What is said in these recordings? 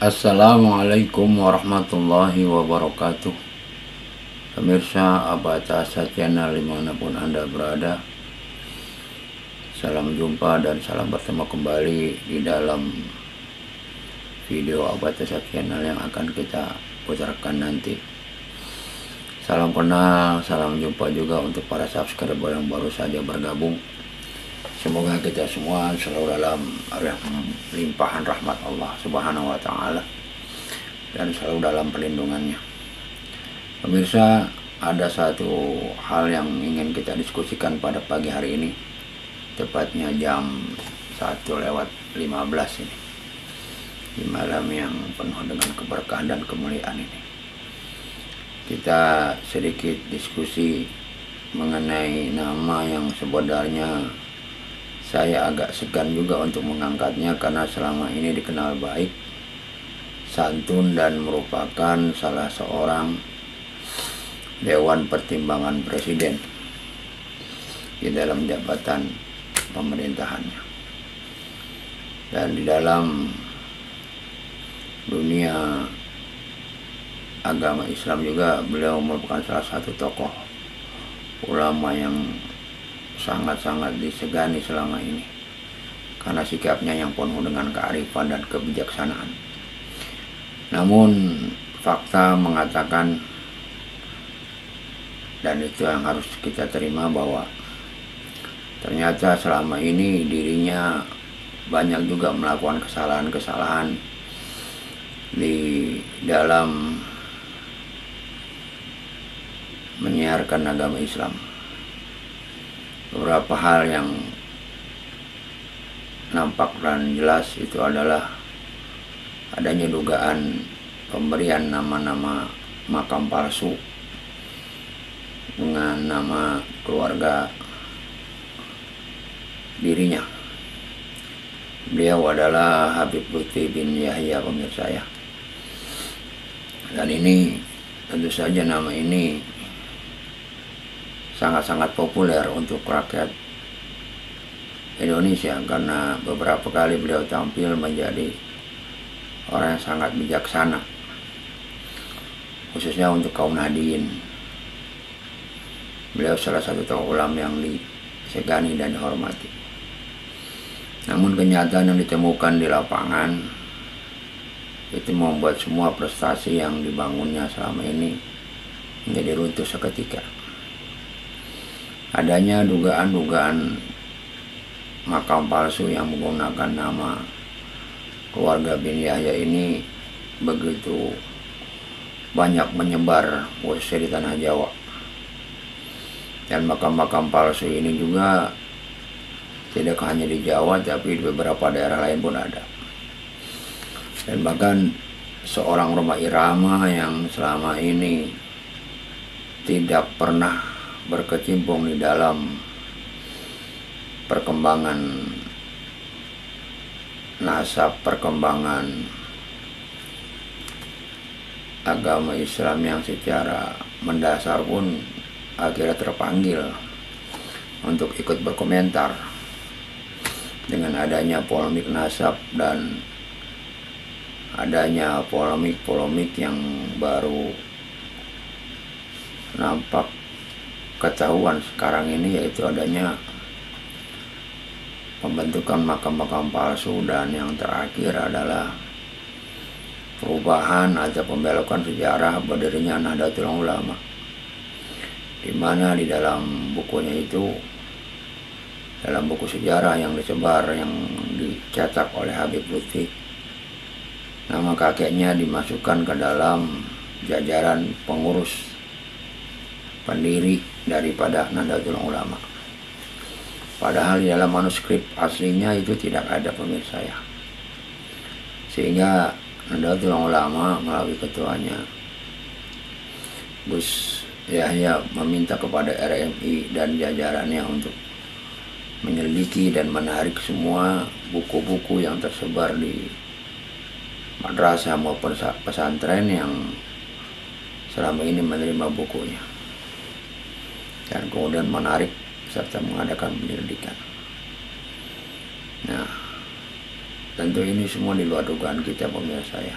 Assalamualaikum warahmatullahi wabarakatuh. Pemirsa Abah Tasa Channel dimanapun Anda berada, salam jumpa dan salam bertemu kembali di dalam video Abah Tasa Channel yang akan kita putarkan nanti. Salam kenal, salam jumpa juga untuk para subscriber yang baru saja bergabung. Semoga kita semua selalu dalam limpahan rahmat Allah Subhanahu wa Ta'ala dan selalu dalam perlindungannya. Pemirsa, ada satu hal yang ingin kita diskusikan pada pagi hari ini, tepatnya jam 1:15 ini, di malam yang penuh dengan keberkahan dan kemuliaan ini. Kita sedikit diskusi mengenai nama yang sebenarnya saya agak segan juga untuk mengangkatnya, karena selama ini dikenal baik, santun, dan merupakan salah seorang Dewan Pertimbangan Presiden di dalam jabatan pemerintahannya. Dan di dalam dunia agama Islam juga beliau merupakan salah satu tokoh ulama yang sangat-sangat disegani selama ini karena sikapnya yang penuh dengan kearifan dan kebijaksanaan. Namun fakta mengatakan, dan itu yang harus kita terima, bahwa ternyata selama ini dirinya banyak juga melakukan kesalahan-kesalahan di dalam menyiarkan agama Islam. Beberapa hal yang nampak dan jelas itu adalah adanya dugaan pemberian nama-nama makam palsu dengan nama keluarga dirinya. Beliau adalah Habib Lutfi bin Yahya, pemirsa ya. Dan ini tentu saja nama ini sangat-sangat populer untuk rakyat Indonesia, karena beberapa kali beliau tampil menjadi orang yang sangat bijaksana, khususnya untuk kaum Nahdien. Beliau salah satu tokoh ulama yang disegani dan dihormati. Namun kenyataan yang ditemukan di lapangan itu membuat semua prestasi yang dibangunnya selama ini menjadi runtuh seketika. Adanya dugaan-dugaan makam palsu yang menggunakan nama keluarga bin Yahya ini begitu banyak menyebar khususnya di tanah Jawa. Dan makam-makam palsu ini juga tidak hanya di Jawa, tapi di beberapa daerah lain pun ada. Dan bahkan seorang Rhoma Irama yang selama ini tidak pernah berkecimpung di dalam perkembangan nasab, perkembangan agama Islam yang secara mendasar pun akhirnya terpanggil untuk ikut berkomentar dengan adanya polemik nasab dan adanya polemik-polemik yang baru nampak ketahuan sekarang ini, yaitu adanya pembentukan makam-makam palsu, dan yang terakhir adalah perubahan atau pembelokan sejarah berdirinya Nahdlatul Ulama, di mana di dalam bukunya itu, dalam buku sejarah yang disebar, yang dicetak oleh Habib Lutfi, nama kakeknya dimasukkan ke dalam jajaran pengurus pendiri daripada Nahdlatul Ulama. Padahal di dalam manuskrip aslinya itu tidak ada, pemirsa ya. Sehingga Nahdlatul Ulama melalui ketuanya Gus Yahya meminta kepada RMI dan jajarannya untuk menyelidiki dan menarik semua buku-buku yang tersebar di madrasah maupun pesantren yang selama ini menerima bukunya, dan kemudian menarik serta mengadakan penyelidikan. Nah, tentu ini semua di luar dugaan kita, pemirsa ya.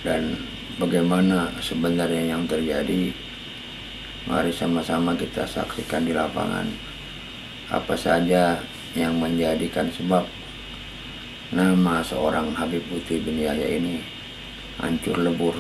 dan bagaimana sebenarnya yang terjadi. Mari sama-sama kita saksikan di lapangan apa saja yang menjadikan sebab nama seorang Habib Lutfi bin Yahya ini hancur lebur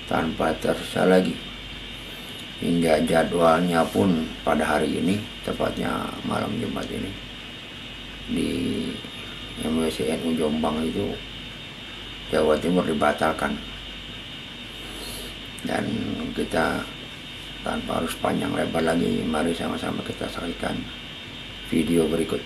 tanpa tersisa lagi. Hingga jadwalnya pun pada hari ini, tepatnya malam Jumat ini, di MWCNU Jombang itu Jawa Timur dibatalkan. Dan kita tanpa harus panjang lebar lagi, mari sama-sama kita saksikan video berikut.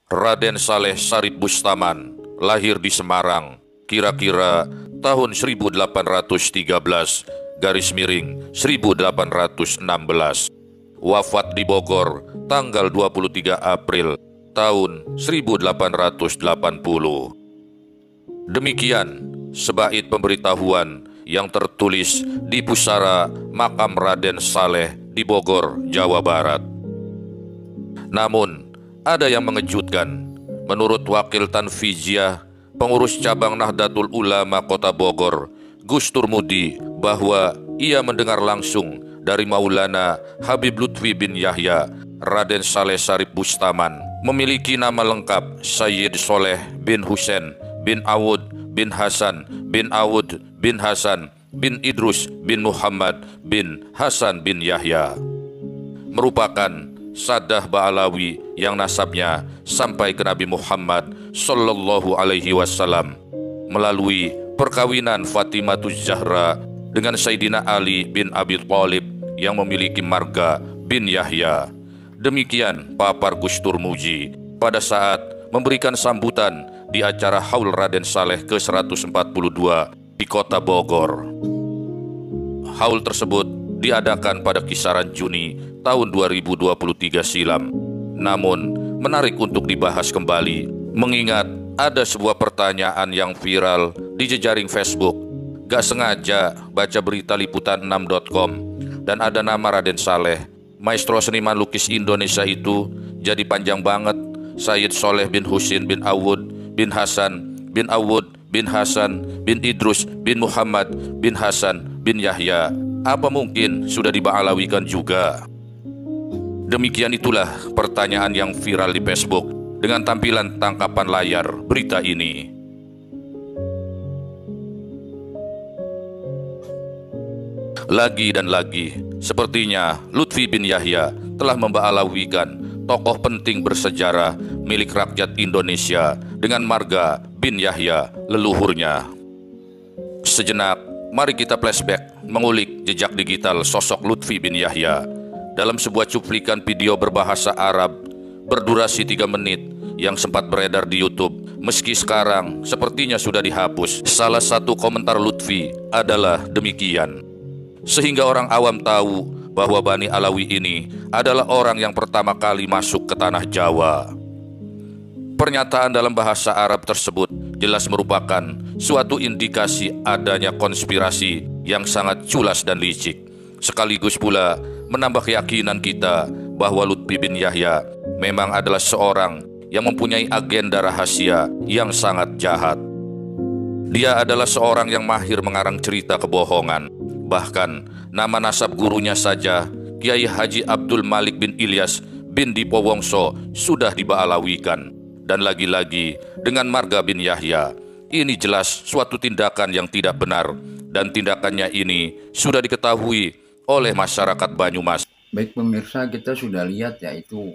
Raden Saleh Sarip Bustaman lahir di Semarang kira-kira tahun 1813 /1816. Wafat di Bogor tanggal 23 April tahun 1880. Demikian sebaik pemberitahuan yang tertulis di pusara makam Raden Saleh di Bogor, Jawa Barat. Namun ada yang mengejutkan. Menurut Wakil Tanfiziah, pengurus cabang Nahdlatul Ulama Kota Bogor, Gus Turmudi, bahwa ia mendengar langsung dari Maulana Habib Lutfi bin Yahya, Raden Saleh Sarip Bustaman memiliki nama lengkap Sayyid Soleh bin Husain bin Awud bin Hasan bin Awud bin Hasan bin Idrus bin Muhammad bin Hasan bin Yahya, merupakan Sadah Ba'alawi yang nasabnya sampai ke Nabi Muhammad Sallallahu Alaihi Wasallam melalui perkawinan Fatimatuz Zahra dengan Sayyidina Ali bin Abi Thalib yang memiliki marga bin Yahya. Demikian papar Gus Turmuji pada saat memberikan sambutan di acara Haul Raden Saleh ke-142 di Kota Bogor. Haul tersebut diadakan pada kisaran Juni tahun 2023 silam. Namun, menarik untuk dibahas kembali, mengingat ada sebuah pertanyaan yang viral di jejaring Facebook. Gak sengaja baca berita liputan6.com dan ada nama Raden Saleh, maestro seniman lukis Indonesia itu jadi panjang banget. Sayyid Soleh bin Husain bin Awud bin Hasan bin Awud bin Hasan bin Idrus bin Muhammad bin Hasan bin Yahya. Apa mungkin sudah diba'alawikan juga? Demikian itulah pertanyaan yang viral di Facebook dengan tampilan tangkapan layar berita ini. Lagi dan lagi, sepertinya Lutfi bin Yahya telah memba'alawikan tokoh penting bersejarah milik rakyat Indonesia dengan marga bin Yahya leluhurnya. Sejenak, mari kita flashback mengulik jejak digital sosok Lutfi bin Yahya dalam sebuah cuplikan video berbahasa Arab berdurasi 3 menit yang sempat beredar di YouTube, meski sekarang sepertinya sudah dihapus. Salah satu komentar Lutfi adalah demikian. Sehingga orang awam tahu bahwa Bani Alawi ini adalah orang yang pertama kali masuk ke tanah Jawa. Pernyataan dalam bahasa Arab tersebut jelas merupakan suatu indikasi adanya konspirasi yang sangat culas dan licik, sekaligus pula menambah keyakinan kita bahwa Lutfi bin Yahya memang adalah seorang yang mempunyai agenda rahasia yang sangat jahat. Dia adalah seorang yang mahir mengarang cerita kebohongan. Bahkan nama nasab gurunya saja, Kiai Haji Abdul Malik bin Ilyas bin Dipo Wongso, sudah diba'alawikan. Dan lagi-lagi dengan marga bin Yahya. Ini jelas suatu tindakan yang tidak benar, dan tindakannya ini sudah diketahui oleh masyarakat Banyumas. Baik pemirsa, kita sudah lihat yaitu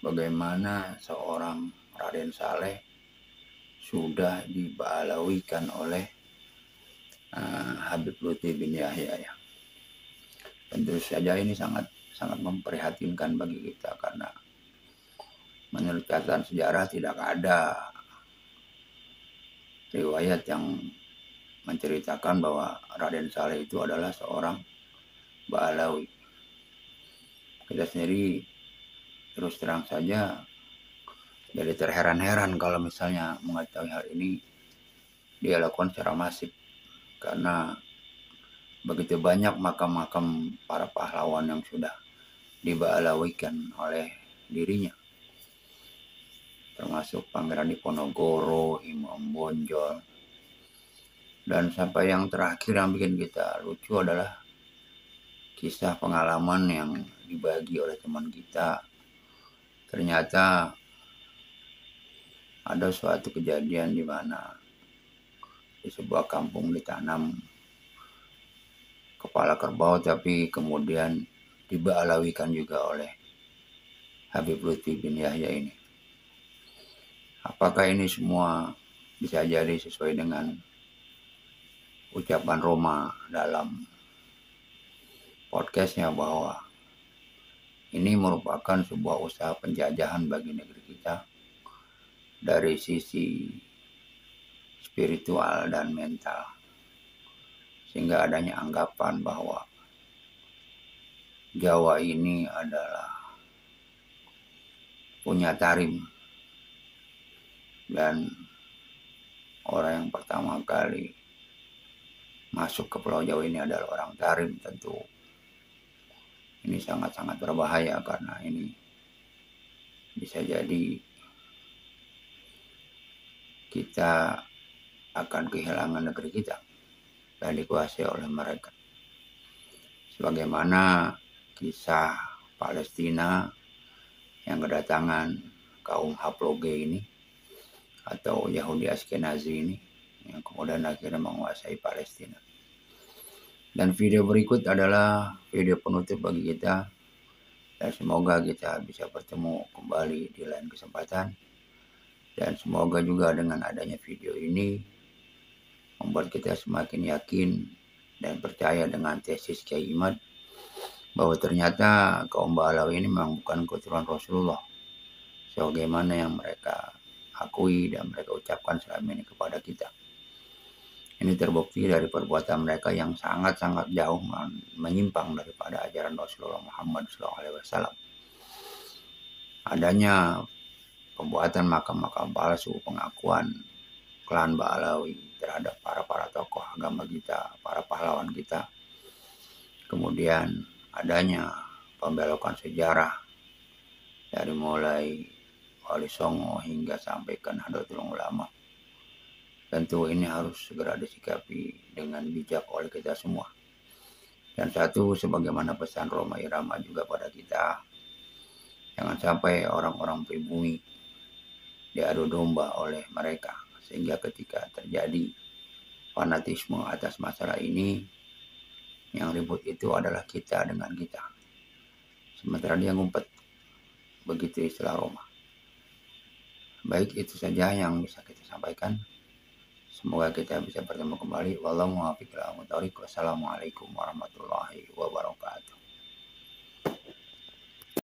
bagaimana seorang Raden Saleh sudah diba'alawikan oleh Habib Lutfi bin Yahya ya. Tentu saja ini sangat memprihatinkan bagi kita, karena menurut catatan sejarah tidak ada riwayat yang menceritakan bahwa Raden Saleh itu adalah seorang Ba'alawi. Kita sendiri terus terang saja jadi terheran-heran kalau misalnya mengetahui hal ini dia lakukan secara masif, karena begitu banyak makam-makam para pahlawan yang sudah diba'alawikan oleh dirinya, termasuk Pangeran Diponegoro, Imam Bonjol, dan sampai yang terakhir yang bikin kita lucu adalah kisah pengalaman yang dibagi oleh teman kita. Ternyata ada suatu kejadian di mana di sebuah kampung ditanam kepala kerbau, tapi kemudian diba'alawikan juga oleh Habib Lutfi bin Yahya ini. Apakah ini semua bisa jadi sesuai dengan ucapan Roma dalam podcastnya bahwa ini merupakan sebuah usaha penjajahan bagi negeri kita dari sisi spiritual dan mental, sehingga adanya anggapan bahwa Jawa ini adalah punya Tarim, dan orang yang pertama kali masuk ke Pulau Jawa ini adalah orang Tarim. Tentu ini sangat-sangat berbahaya karena ini bisa jadi kita akan kehilangan negeri kita dan dikuasai oleh mereka. Sebagaimana kisah Palestina yang kedatangan kaum Haploge ini atau Yahudi Ashkenazi ini yang kemudian akhirnya menguasai Palestina. Dan video berikut adalah video penutup bagi kita, dan semoga kita bisa bertemu kembali di lain kesempatan. Dan semoga juga dengan adanya video ini membuat kita semakin yakin dan percaya dengan tesis Kiai Imad bahwa ternyata kaum Ba'alawi ini memang bukan keturunan Rasulullah sebagaimana yang mereka akui dan mereka ucapkan selama ini kepada kita. Ini terbukti dari perbuatan mereka yang sangat-sangat jauh menyimpang daripada ajaran Rasulullah Muhammad SAW. Adanya pembuatan makam-makam palsu, pengakuan klan Ba'alawi terhadap para tokoh agama kita, para pahlawan kita. Kemudian adanya pembelokan sejarah dari mulai Wali Songo hingga sampai ke Nahdlatul Ulama. Tentu ini harus segera disikapi dengan bijak oleh kita semua. Dan satu, sebagaimana pesan Roma Irama juga pada kita, jangan sampai orang-orang pribumi diadu domba oleh mereka, sehingga ketika terjadi fanatisme atas masalah ini, yang ribut itu adalah kita dengan kita, sementara dia ngumpet. Begitu istilah Roma. Baik, itu saja yang bisa kita sampaikan. Semoga kita bisa bertemu kembali. Wassalamualaikum warahmatullahi wabarakatuh.